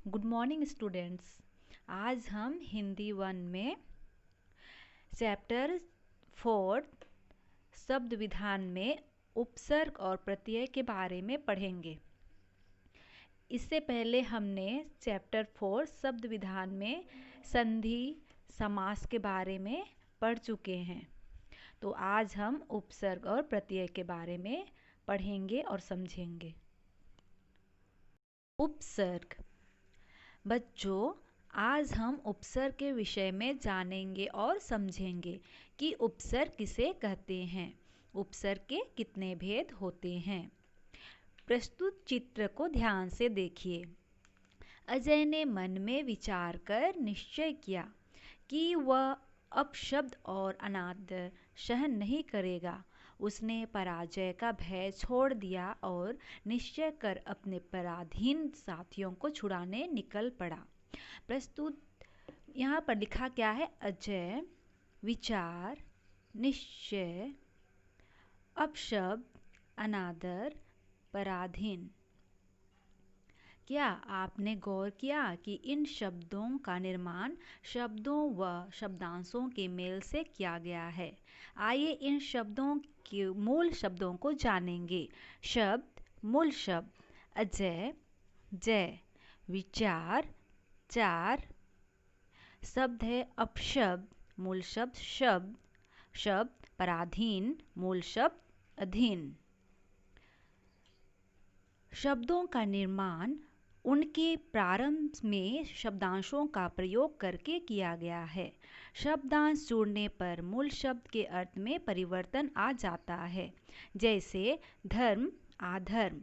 Good morning students. आज हम हिंदी 1 में चैप्टर 4 शब्द विधान में उपसर्ग और प्रत्यय के बारे में पढ़ेंगे। इससे पहले हमने चैप्टर 4 शब्द विधान में संधि समास के बारे में पढ़ चुके हैं। तो आज हम उपसर्ग और प्रत्यय के बारे में पढ़ेंगे और समझेंगे। उपसर्ग। बच्चों, आज हम उपसर्ग के विषय में जानेंगे और समझेंगे कि उपसर्ग किसे कहते हैं, उपसर्ग के कितने भेद होते हैं। प्रस्तुत चित्र को ध्यान से देखिए। अजय ने मन में विचार कर निश्चय किया कि वह अपशब्द और अनादर सहन नहीं करेगा। उसने पराजय का भय छोड़ दिया और निश्चय कर अपने पराधीन साथियों को छुड़ाने निकल पड़ा। प्रस्तुत यहाँ पर लिखा क्या है? अजय, विचार, निश्चय, अपशब्द, अनादर, पराधीन। क्या आपने गौर किया कि इन शब्दों का निर्माण शब्दों व शब्दांशों के मेल से किया गया है? आइए इन शब्दों के मूल शब्दों को जानेंगे। शब्द, मूल शब्द अजय, जय, विचार, चार। शब्द है अपशब्द, मूल शब्द शब्द, शब्द पराधीन, मूल शब्द अधीन। शब्दों का निर्माण उनके प्रारंभ में शब्दांशों का प्रयोग करके किया गया है। शब्दांश जोड़ने पर मूल शब्द के अर्थ में परिवर्तन आ जाता है। जैसे धर्म, आधर्म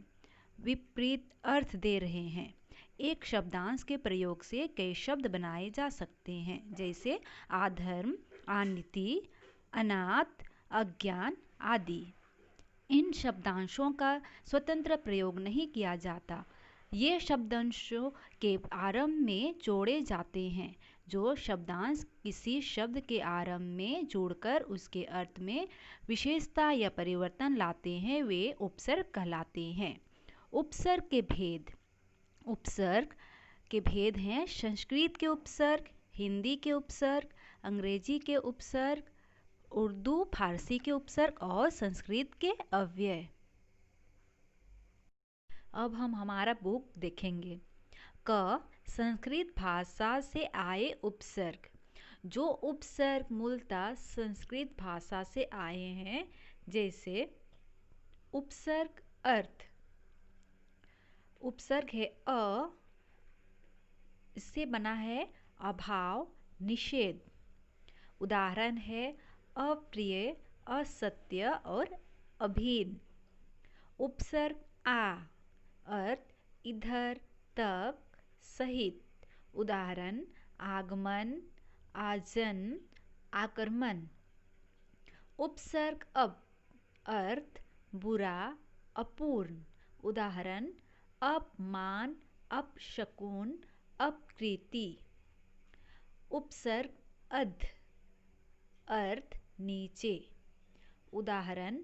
विपरीत अर्थ दे रहे हैं। एक शब्दांश के प्रयोग से कई शब्द बनाए जा सकते हैं, जैसे आधर्म, अनीति, अनाथ, अज्ञान आदि। इन शब्दांशों का स्वतंत्र प्रयोग नहीं किया जाता। ये शब्दांशों के आरंभ में जोड़े जाते हैं। जो शब्दांश किसी शब्द के आरंभ में जोड़कर उसके अर्थ में विशेषता या परिवर्तन लाते हैं, वे उपसर्ग कहलाते हैं। उपसर्ग के भेद। उपसर्ग के भेद हैं संस्कृत के उपसर्ग, हिंदी के उपसर्ग, अंग्रेजी के उपसर्ग, उर्दू फारसी के उपसर्ग और संस्कृत के अव्यय। अब हम हमारा बुक देखेंगे। क, संस्कृत भाषा से आए उपसर्ग। जो उपसर्ग मूलतः संस्कृत भाषा से आए हैं, जैसे उपसर्ग अर्थ। उपसर्ग है अ, इससे बना है अभाव, निषेध। उदाहरण है अप्रिय, असत्य और अभिन्न। उपसर्ग आ, अर्थ इधर तक, सहित। उदाहरण आगमन, आजन, आक्रमण। उपसर्ग अप, अर्थ बुरा, अपूर्ण। उदाहरण अपमान, अपशकुन, अपकृति। उपसर्ग अध, अर्थ नीचे। उदाहरण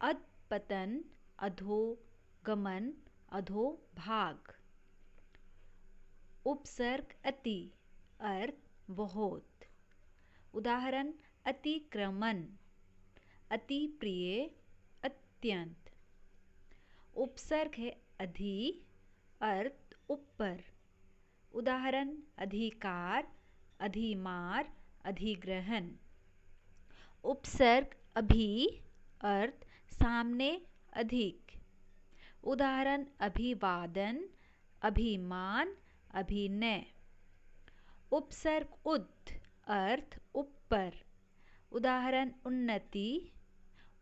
अधपतन, अधोगमन, अधोभाग। उपसर्ग अति, अर्थ बहुत। उदाहरण अतिक्रमण, अति प्रिय, अत्यंत। उपसर्ग है अधि, अर्थ ऊपर। उदाहरण अधिकार, अधिमार, अधिग्रहण। उपसर्ग अभि, अर्थ सामने, अधिक। उदाहरण अभिवादन, अभिमान, अभिनय। उपसर्ग उद, अर्थ ऊपर। उदाहरण उन्नति,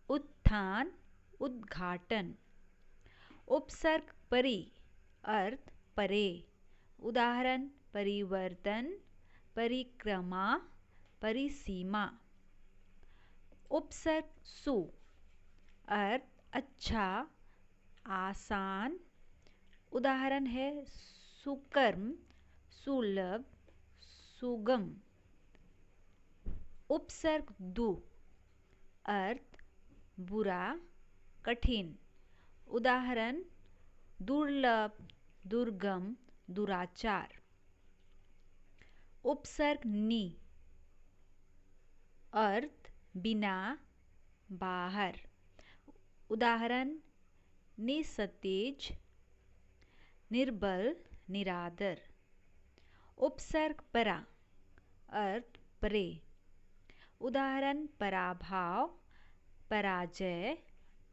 उत्थान, उद्घाटन। उपसर्ग परि, अर्थ परे। उदाहरण परिवर्तन, परिक्रमा, परिसीमा। उपसर्ग सु, अर्थ अच्छा, आसान। उदाहरण है सुकर्म, सुलभ, सुगम। उपसर्ग दु, अर्थ बुरा, कठिन। उदाहरण दुर्लभ, दुर्गम, दुराचार। उपसर्ग नि, अर्थ बिना, बाहर। उदाहरण निस्तेज, निर्बल, निरादर। उपसर्ग परा, अर्थ परे। उदाहरण पराभाव, पराजय,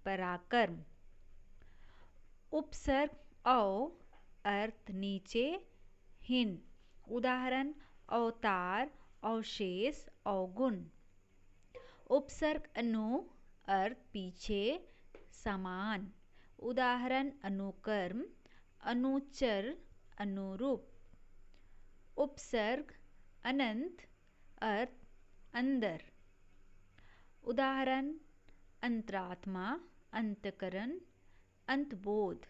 पराक्रम। उपसर्ग औ, अर्थ नीचे, हीन। उदाहरण अवतार, अवशेष, अवगुण। उपसर्ग अनु, अर्थ पीछे, समान। उदाहरण अनुकर्म, अनुचर, अनुरूप। उपसर्ग अनंत, अर्थ अंदर। उदाहरण अंतरात्मा, अंतकरण, अंतबोध।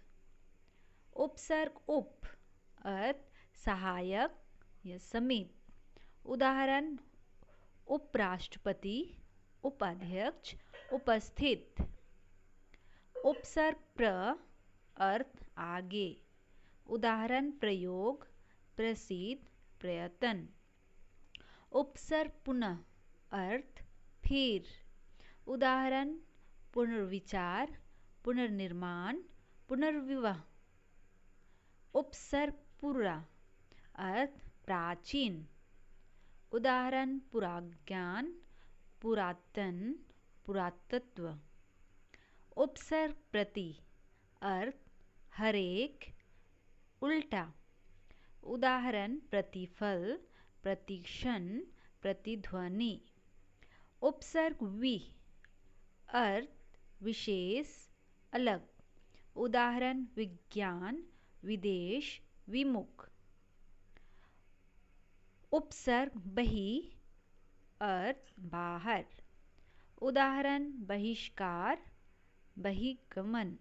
उपसर्ग उप, अर्थ सहायक या समीप। उदाहरण उपराष्ट्रपति, उपाध्यक्ष, उपस्थित। उपसर्ग प्र, अर्थ आगे। उदाहरण प्रयोग, प्रसिद्ध, प्रयत्न। उपसर्ग पुनः, अर्थ फिर। उदाहरण पुनर्विचार, पुनर्निर्माण, पुनर्विवाह। उपसर्ग पुरा, अर्थ प्राचीन। उदाहरण पुराज्ञान, पुरातन, पुरातत्व। उपसर्ग प्रति, अर्थ हरेक, उल्टा। उदाहरण प्रतिफल, प्रतिक्षण, प्रतिध्वनि। उपसर्ग वि, अर्थ विशेष, अलग। उदाहरण विज्ञान, विदेश, विमुख। उपसर्ग बहि, अर्थ बाहर। उदाहरण बहिष्कार, बहिगमन।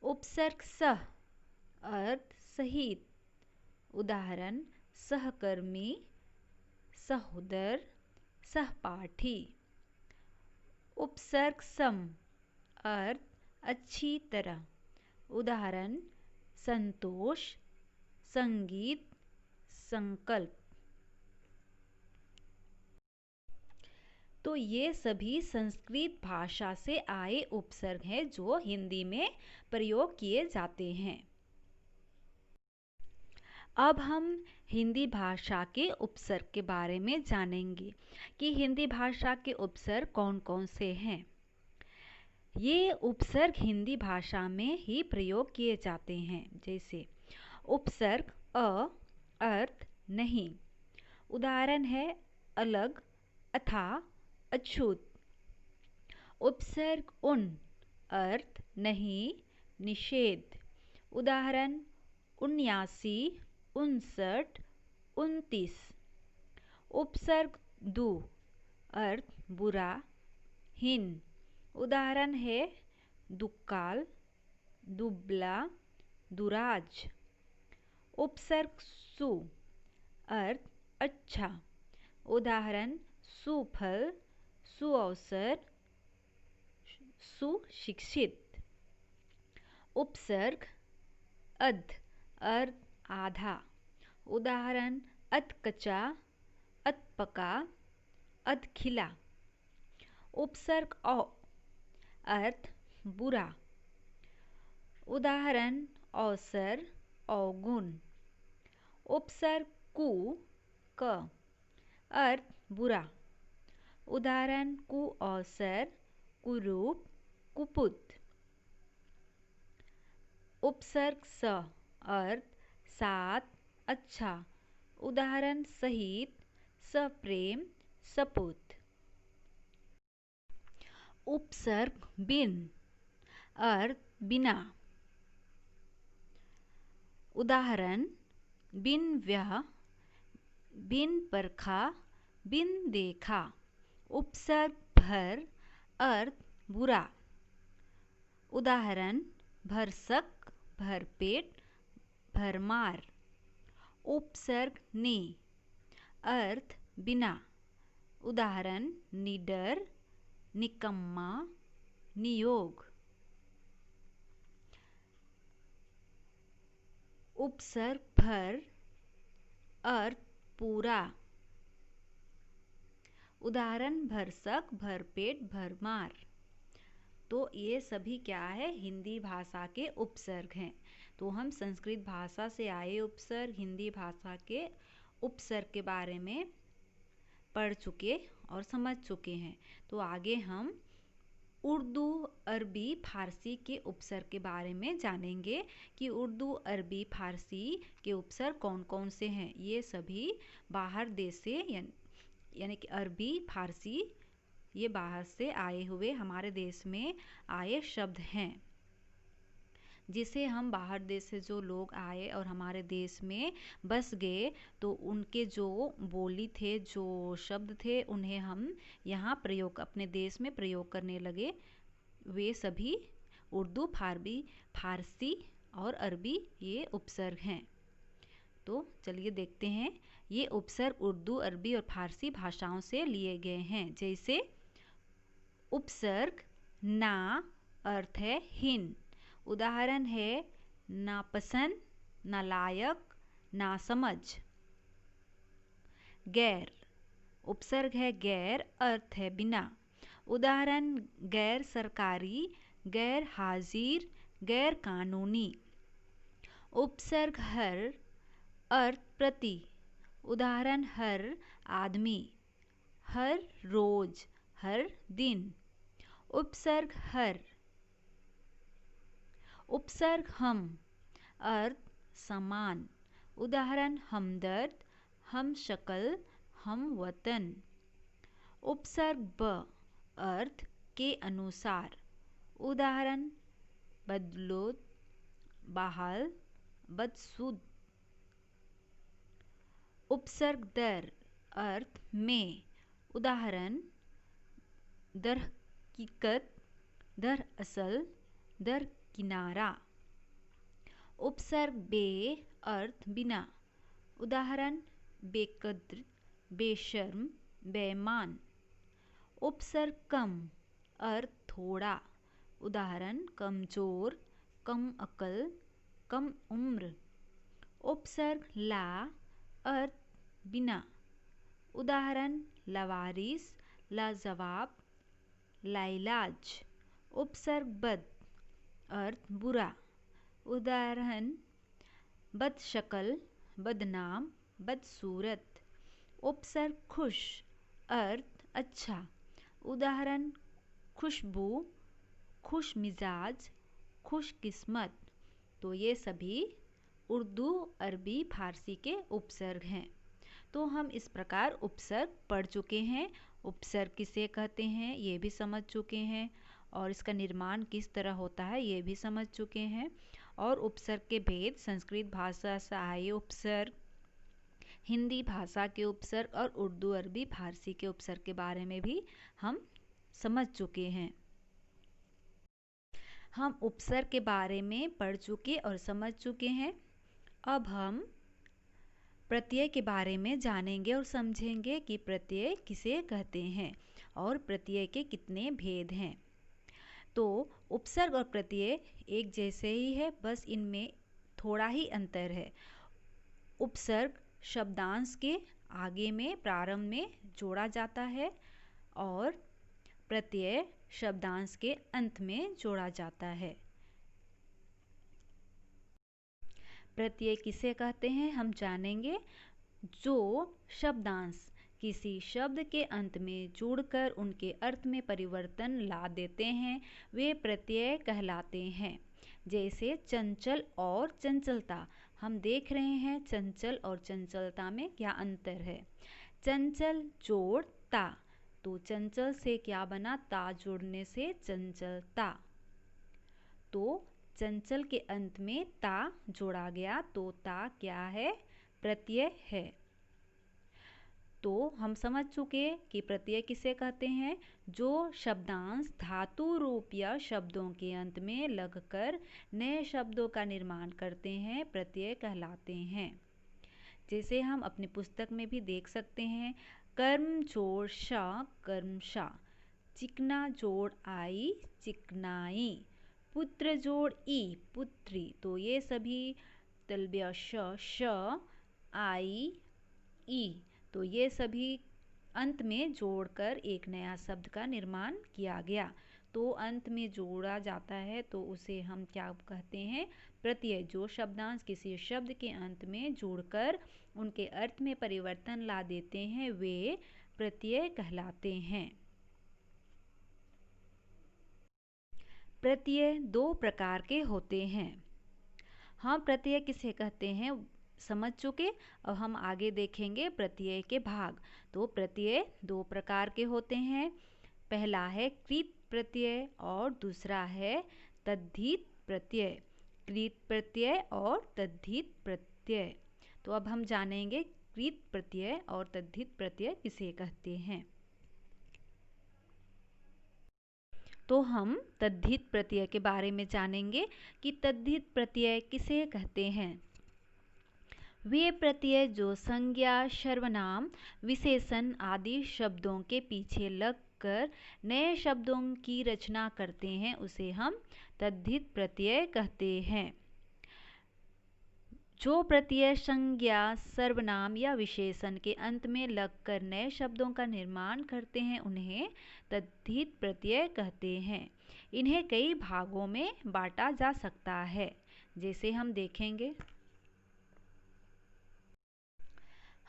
उपसर्ग सह, अर्थ सहित। उदाहरण सहकर्मी, सहोदर, सहपाठी। उपसर्ग सम, अर्थ अच्छी तरह। उदाहरण संतोष, संगीत, संकल्प। तो ये सभी संस्कृत भाषा से आए उपसर्ग हैं जो हिंदी में प्रयोग किए जाते हैं। अब हम हिंदी भाषा के उपसर्ग के बारे में जानेंगे कि हिंदी भाषा के उपसर्ग कौन कौन से हैं। ये उपसर्ग हिंदी भाषा में ही प्रयोग किए जाते हैं। जैसे उपसर्ग अ, अर्थ नहीं। उदाहरण है अलग, अथा, अछूत। उपसर्ग उन, अर्थ नहीं, निषेध। उदाहरण 79, 59, 29। उपसर्ग दु, अर्थ बुरा, हीन। उदाहरण है दुक्काल, दुबला, दुराज। उपसर्ग सु, अर्थ अच्छा। उदाहरण सुफल, सुअवसर, सुशिक्षित। उपसर्ग अध, अर्थ आधा। उदाहरण अधकचा, अधपका, अधखिला। उपसर्ग औ, अर्थ बुरा। उदाहरण अवसर, अवगुण। उपसर्ग कु, क, अर्थ बुरा। उदाहरण कुअवसर, कुरूप, कुपुत। उपसर्ग स, अर्थ साथ, अच्छा। उदाहरण सहित, सप्रेम, सपूत। उपसर्ग बिन, अर्थ बिना। उदाहरण बिन व्याह, बिन परखा, बिन देखा। उपसर्ग भर, अर्थ बुरा। उदाहरण भरसक, भरपेट, भरमार। उपसर्ग ने, अर्थ बिना। उदाहरण निडर, निकम्मा, नियोग। उपसर्ग भर, अर्थ पूरा। उदाहरण भरसक, भरपेट, भरमार। तो ये सभी क्या है, हिंदी भाषा के उपसर्ग हैं। तो हम संस्कृत भाषा से आए उपसर्ग, हिंदी भाषा के उपसर्ग के बारे में पढ़ चुके और समझ चुके हैं। तो आगे हम उर्दू, अरबी, फारसी के उपसर्ग के बारे में जानेंगे कि उर्दू, अरबी, फारसी के उपसर्ग कौन कौन से हैं। ये सभी बाहर देश से यानी कि अरबी, फारसी ये बाहर से आए हुए हमारे देश में आए शब्द हैं, जिसे हम बाहर देश से जो लोग आए और हमारे देश में बस गए तो उनके जो बोली थे, जो शब्द थे, उन्हें हम यहाँ प्रयोग अपने देश में प्रयोग करने लगे। वे सभी उर्दू, फारसी और अरबी ये उपसर्ग हैं। तो चलिए देखते हैं। ये उपसर्ग उर्दू, अरबी और फारसी भाषाओं से लिए गए हैं। जैसे उपसर्ग ना, अर्थ है हीन। उदाहरण है नापसंद, नालायक, नासमझ। गैर, उपसर्ग है गैर, अर्थ है बिना। उदाहरण गैर सरकारी, गैर हाजिर, गैर कानूनी। उपसर्ग हर, अर्थ प्रति। उदाहरण हर आदमी, हर रोज, हर दिन। उपसर्ग हर। उपसर्ग हम, अर्थ समान। उदाहरण हमदर्द, हम शक्ल, हम वतन। उपसर्ग ब, अर्थ के अनुसार। उदाहरण बदलुद, बहाल, बदसूद। उपसर्ग दर, अर्थ में। उदाहरण दर हकीकत, दर असल, दर किनारा। उपसर्ग बे, अर्थ बिना। उदाहरण बेकद्र, बेशर्म, बेईमान। उपसर्ग कम, अर्थ थोड़ा। उदाहरण कमजोर, कम अकल, कम उम्र। उपसर्ग ला, अर्थ बिना। उदाहरण लवारिस, लाजवाब, लाइलाज। उपसर्ग बद, अर्थ बुरा। उदाहरण बदशक्ल, बदनाम, बदसूरत। उपसर्ग खुश, अर्थ अच्छा। उदाहरण खुशबू, खुश मिजाज, खुश किस्मत। तो ये सभी उर्दू, अरबी, फारसी के उपसर्ग हैं। तो हम इस प्रकार उपसर्ग पढ़ चुके हैं। उपसर्ग किसे कहते हैं ये भी समझ चुके हैं, और इसका निर्माण किस तरह होता है ये भी समझ चुके हैं। और उपसर्ग के भेद, संस्कृत भाषा से आए उपसर्ग, हिंदी भाषा के उपसर्ग और उर्दू, अरबी, फारसी के उपसर्ग के बारे में भी हम समझ चुके हैं। हम उपसर्ग के बारे में पढ़ चुके और समझ चुके हैं। अब हम प्रत्यय के बारे में जानेंगे और समझेंगे कि प्रत्यय किसे कहते हैं और प्रत्यय के कितने भेद हैं। तो उपसर्ग और प्रत्यय एक जैसे ही है, बस इनमें थोड़ा ही अंतर है। उपसर्ग शब्दांश के आगे में, प्रारंभ में जोड़ा जाता है, और प्रत्यय शब्दांश के अंत में जोड़ा जाता है। प्रत्यय किसे कहते हैं हम जानेंगे। जो शब्दांश किसी शब्द के अंत में जुड़कर उनके अर्थ में परिवर्तन ला देते हैं वे प्रत्यय कहलाते हैं। जैसे चंचल और चंचलता। हम देख रहे हैं चंचल और चंचलता में क्या अंतर है। चंचल जोड़ ता, तो चंचल से क्या बना, ता जोड़ने से चंचलता। तो चंचल के अंत में ता जोड़ा गया, तो ता क्या है, प्रत्यय है। तो हम समझ चुके कि प्रत्यय किसे कहते हैं। जो शब्दांश धातु रूप या शब्दों के अंत में लगकर नए शब्दों का निर्माण करते हैं प्रत्यय कहलाते हैं। जैसे हम अपनी पुस्तक में भी देख सकते हैं, कर्म जोड़ शा, कर्मशा। चिकना जोड़ आई, चिकनाई। पुत्र जोड़ ई, पुत्री। तो ये सभी तलव्य श, आई, ई। तो ये सभी अंत में जोड़कर एक नया शब्द का निर्माण किया गया। तो अंत में जोड़ा जाता है तो उसे हम क्या कहते हैं? प्रत्यय। जो शब्दांश किसी शब्द के अंत में जोड़कर उनके अर्थ में परिवर्तन ला देते हैं वे प्रत्यय कहलाते हैं। प्रत्यय दो प्रकार के होते हैं। हम प्रत्यय किसे कहते हैं समझ चुके। अब हम आगे देखेंगे प्रत्यय के भाग। तो प्रत्यय दो प्रकार के होते हैं। पहला है कृत प्रत्यय और दूसरा है तद्धित प्रत्यय। कृत प्रत्यय और तद्धित प्रत्यय। तो अब हम जानेंगे कृत प्रत्यय और तद्धित प्रत्यय किसे कहते हैं। तो हम तद्धित प्रत्यय के बारे में जानेंगे कि तद्धित प्रत्यय किसे कहते हैं। वे प्रत्यय जो संज्ञा, सर्वनाम, विशेषण आदि शब्दों के पीछे लगकर नए शब्दों की रचना करते हैं उसे हम तद्धित प्रत्यय कहते हैं। जो प्रत्यय संज्ञा, सर्वनाम या विशेषण के अंत में लगकर नए शब्दों का निर्माण करते हैं उन्हें तद्धित प्रत्यय कहते हैं। इन्हें कई भागों में बांटा जा सकता है जैसे हम देखेंगे।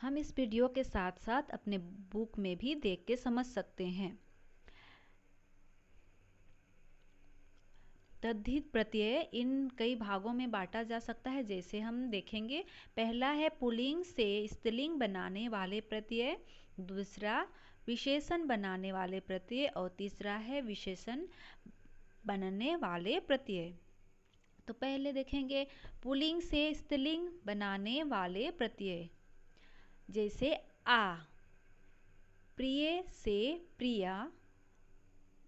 हम इस वीडियो के साथ साथ अपने बुक में भी देख के समझ सकते हैं। तद्धित प्रत्यय इन कई भागों में बांटा जा सकता है जैसे हम देखेंगे। पहला है पुल्लिंग से स्त्रीलिंग बनाने वाले प्रत्यय, दूसरा विशेषण बनाने वाले प्रत्यय और तीसरा है विशेषण बनने वाले प्रत्यय। तो पहले देखेंगे पुल्लिंग से स्त्रीलिंग बनाने वाले प्रत्यय जैसे आ, प्रिय से प्रिया,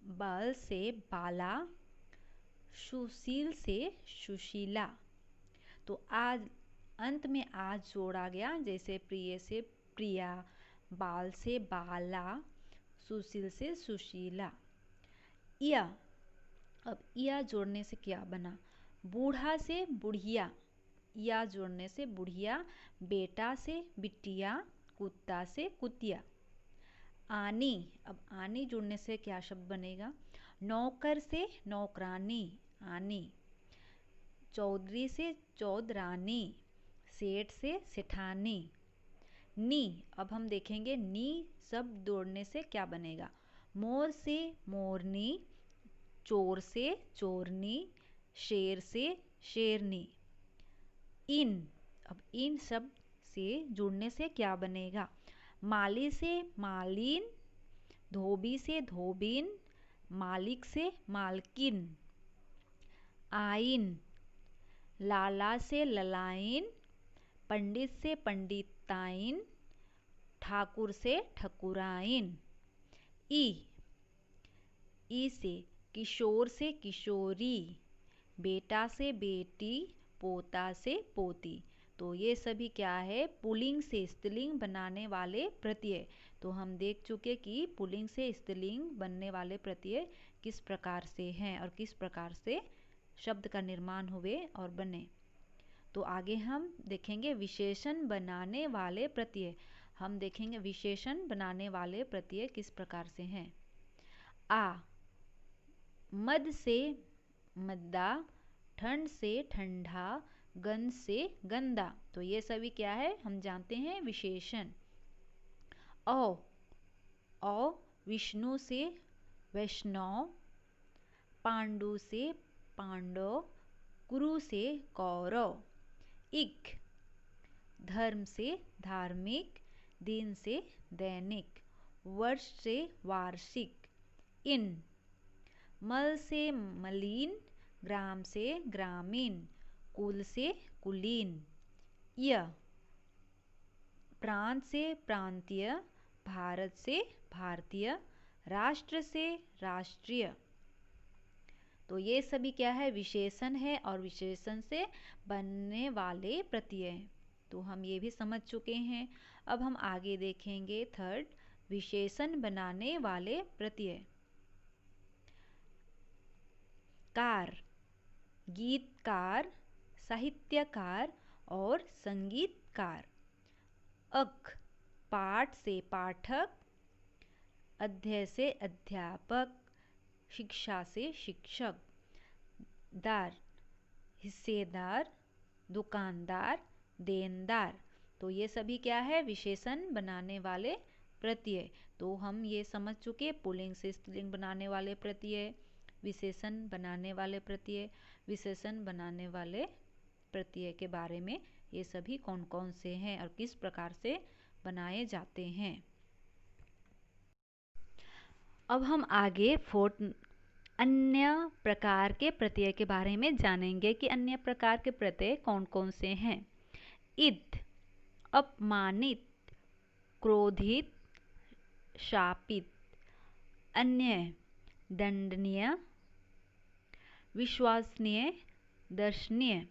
बाल से बाला, सुशील से सुशीला। तो आज अंत में आज जोड़ा गया जैसे प्रिय से प्रिया, बाल से बाला, सुशील से सुशीला। या, अब या जोड़ने से क्या बना? बूढ़ा से बुढ़िया, या जोड़ने से बुढ़िया। बेटा से बिटिया, कुत्ता से कुतिया। आनी, अब आनी जोड़ने से क्या शब्द बनेगा? नौकर से नौकरानी, आनी। चौधरी से चौधरानी, सेठ से सेठानी। नी, अब हम देखेंगे नी शब्द जोड़ने से क्या बनेगा? मोर से मोरनी, चोर से चोरनी, शेर से शेरनी। इन, अब इन शब्द से जुड़ने से क्या बनेगा? माली से मालिन, धोबी से धोबिन, मालिक से मालकिन। आइन, लाला से ललाइन, पंडित से पंडिताइन, ठाकुर से ठकुराइन। ई से किशोर से किशोरी, बेटा से बेटी, पोता से पोती। तो ये सभी क्या है? पुल्लिंग से स्त्रीलिंग बनाने वाले प्रत्यय। तो हम देख चुके कि पुल्लिंग से स्त्रीलिंग बनने वाले प्रत्यय किस प्रकार से हैं और किस प्रकार से शब्द का निर्माण हुए और बने। तो आगे हम देखेंगे विशेषण बनाने वाले प्रत्यय। हम देखेंगे विशेषण बनाने वाले प्रत्यय किस प्रकार से हैं। आ, मद से मद्दा, ठंड से ठंडा, गंध से गंदा। तो ये सभी क्या है? हम जानते हैं विशेषण। औ, विष्णु से वैष्णव, पांडु से पांडव, कुरु से कौरव। इक, धर्म से धार्मिक, दिन से दैनिक, वर्ष से वार्षिक। इन, मल से मलिन, ग्राम से ग्रामीण, कुल से कुलीन। य, प्रांत से प्रांतीय, भारत से भारतीय, राष्ट्र से राष्ट्रीय। तो ये सभी क्या है? विशेषण है और विशेषण से बनने वाले प्रत्यय। तो हम ये भी समझ चुके हैं। अब हम आगे देखेंगे थर्ड, विशेषण बनाने वाले प्रत्यय। कार, गीतकार, साहित्यकार, और संगीतकार। अक, पाठ से पाठक, अध्यय से अध्यापक, शिक्षा से शिक्षक। दार, हिस्सेदार, दुकानदार, देनदार। तो ये सभी क्या है, विशेषण बनाने वाले प्रत्यय। तो हम ये समझ चुके पुल्लिंग से स्त्रीलिंग बनाने वाले प्रत्यय, विशेषण बनाने वाले प्रत्यय, विशेषण बनाने वाले प्रत्यय के बारे में, ये सभी कौन कौन से हैं और किस प्रकार से बनाए जाते हैं। अब हम आगे अन्य प्रकार के प्रत्यय के बारे में जानेंगे कि अन्य प्रकार के प्रत्यय कौन कौन से हैं। इद, अपमानित, क्रोधित, शापित। अन्य, दंडनीय, विश्वसनीय, दर्शनीय।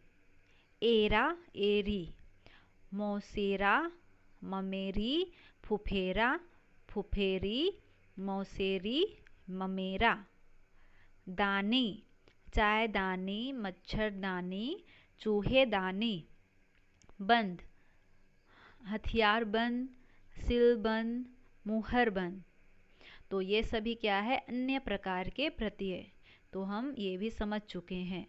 एरा, एरी, मौसेरा, ममेरी, फुफेरा, फुफेरी, मौसेरी, ममेरा। दानी, चायदानी, मच्छरदानी, चूहेदानी। बंद, हथियार बंद, सिल बंद, मुहर बंद। तो ये सभी क्या है, अन्य प्रकार के प्रत्यय। तो हम ये भी समझ चुके हैं।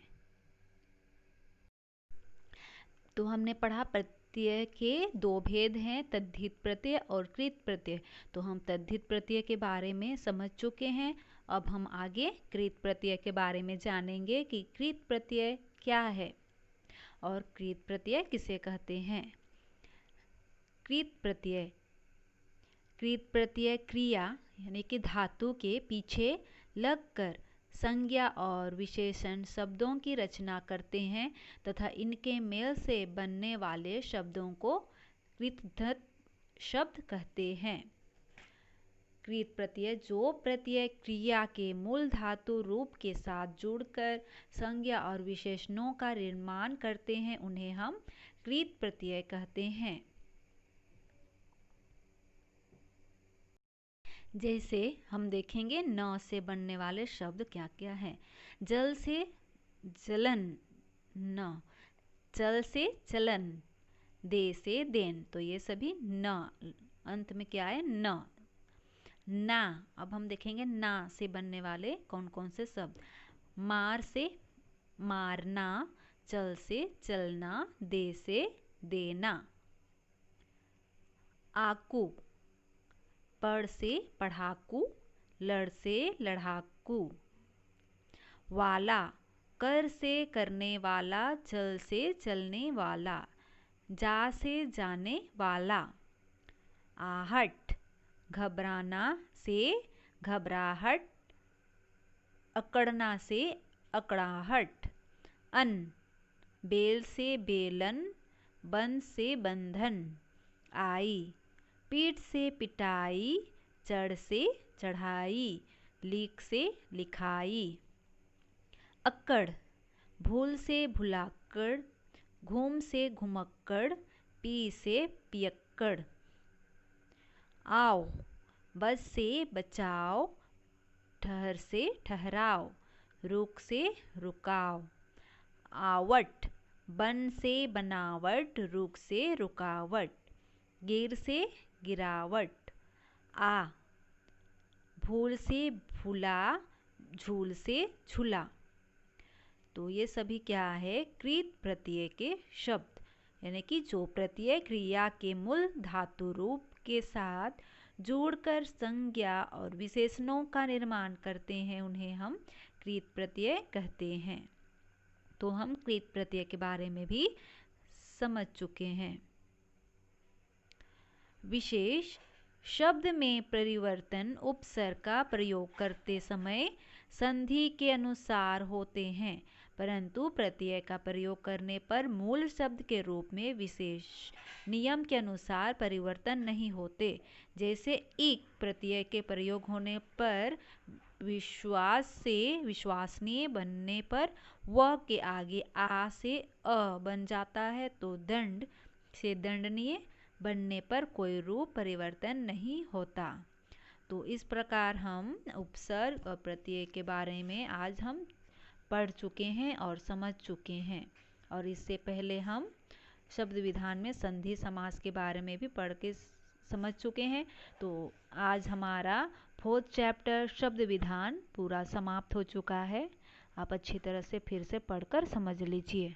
तो हमने पढ़ा प्रत्यय के दो भेद हैं, तद्धित प्रत्यय और कृत प्रत्यय। तो हम तद्धित प्रत्यय के बारे में समझ चुके हैं। अब हम आगे कृत प्रत्यय के बारे में जानेंगे कि कृत प्रत्यय क्या है और कृत प्रत्यय किसे कहते हैं। कृत प्रत्यय, कृत प्रत्यय क्रिया यानी कि धातु के पीछे लगकर संज्ञा और विशेषण शब्दों की रचना करते हैं तथा इनके मेल से बनने वाले शब्दों को कृतधत शब्द कहते हैं। कृत प्रत्यय जो प्रत्यय क्रिया के मूल धातु रूप के साथ जुड़कर संज्ञा और विशेषणों का निर्माण करते हैं, उन्हें हम कृत प्रत्यय कहते हैं। जैसे हम देखेंगे न से बनने वाले शब्द क्या क्या हैं। जल से जलन, न। चल से चलन, दे से देन। तो ये सभी न, अंत में क्या है, न। ना, अब हम देखेंगे ना से बनने वाले कौन कौन से शब्द। मार से मारना, चल से चलना, दे से देना। आकू, पढ़ से पढ़ाकू, लड़ से लड़ाकू। वाला, कर से करने वाला, चल से चलने वाला, जा से जाने वाला। आहट, घबराना से घबराहट, अकड़ना से अकड़ाहट। अन, बेल से बेलन, बंध से बंधन। आई, पीठ से पिटाई, चढ़ से चढ़ाई, लिख से लिखाई। अक्कड़, भूल से भुलाक्कड़, घूम से घुमक्कड़, पी से पियक्कड़। आओ, बच से बचाओ, ठहर से ठहराओ, रुक से रुकाओ। आवट, बन से बनावट, रुक से रुकावट, गिर से गिरावट। आ, भूल से भूला, झूल से झूला। तो ये सभी क्या है, कृत प्रत्यय के शब्द, यानी कि जो प्रत्यय क्रिया के मूल धातु रूप के साथ जोड़कर संज्ञा और विशेषणों का निर्माण करते हैं, उन्हें हम कृत प्रत्यय कहते हैं। तो हम कृत प्रत्यय के बारे में भी समझ चुके हैं। विशेष शब्द में परिवर्तन उपसर्ग का प्रयोग करते समय संधि के अनुसार होते हैं, परंतु प्रत्यय का प्रयोग करने पर मूल शब्द के रूप में विशेष नियम के अनुसार परिवर्तन नहीं होते। जैसे इक प्रत्यय के प्रयोग होने पर विश्वास से विश्वसनीय बनने पर व के आगे आ से अ बन जाता है, तो दंड से दंडनीय बनने पर कोई रूप परिवर्तन नहीं होता। तो इस प्रकार हम उपसर्ग और प्रत्यय के बारे में आज हम पढ़ चुके हैं और समझ चुके हैं। और इससे पहले हम शब्द विधान में संधि समास के बारे में भी पढ़ के समझ चुके हैं। तो आज हमारा 4th चैप्टर शब्द विधान पूरा समाप्त हो चुका है। आप अच्छी तरह से फिर से पढ़कर समझ लीजिए।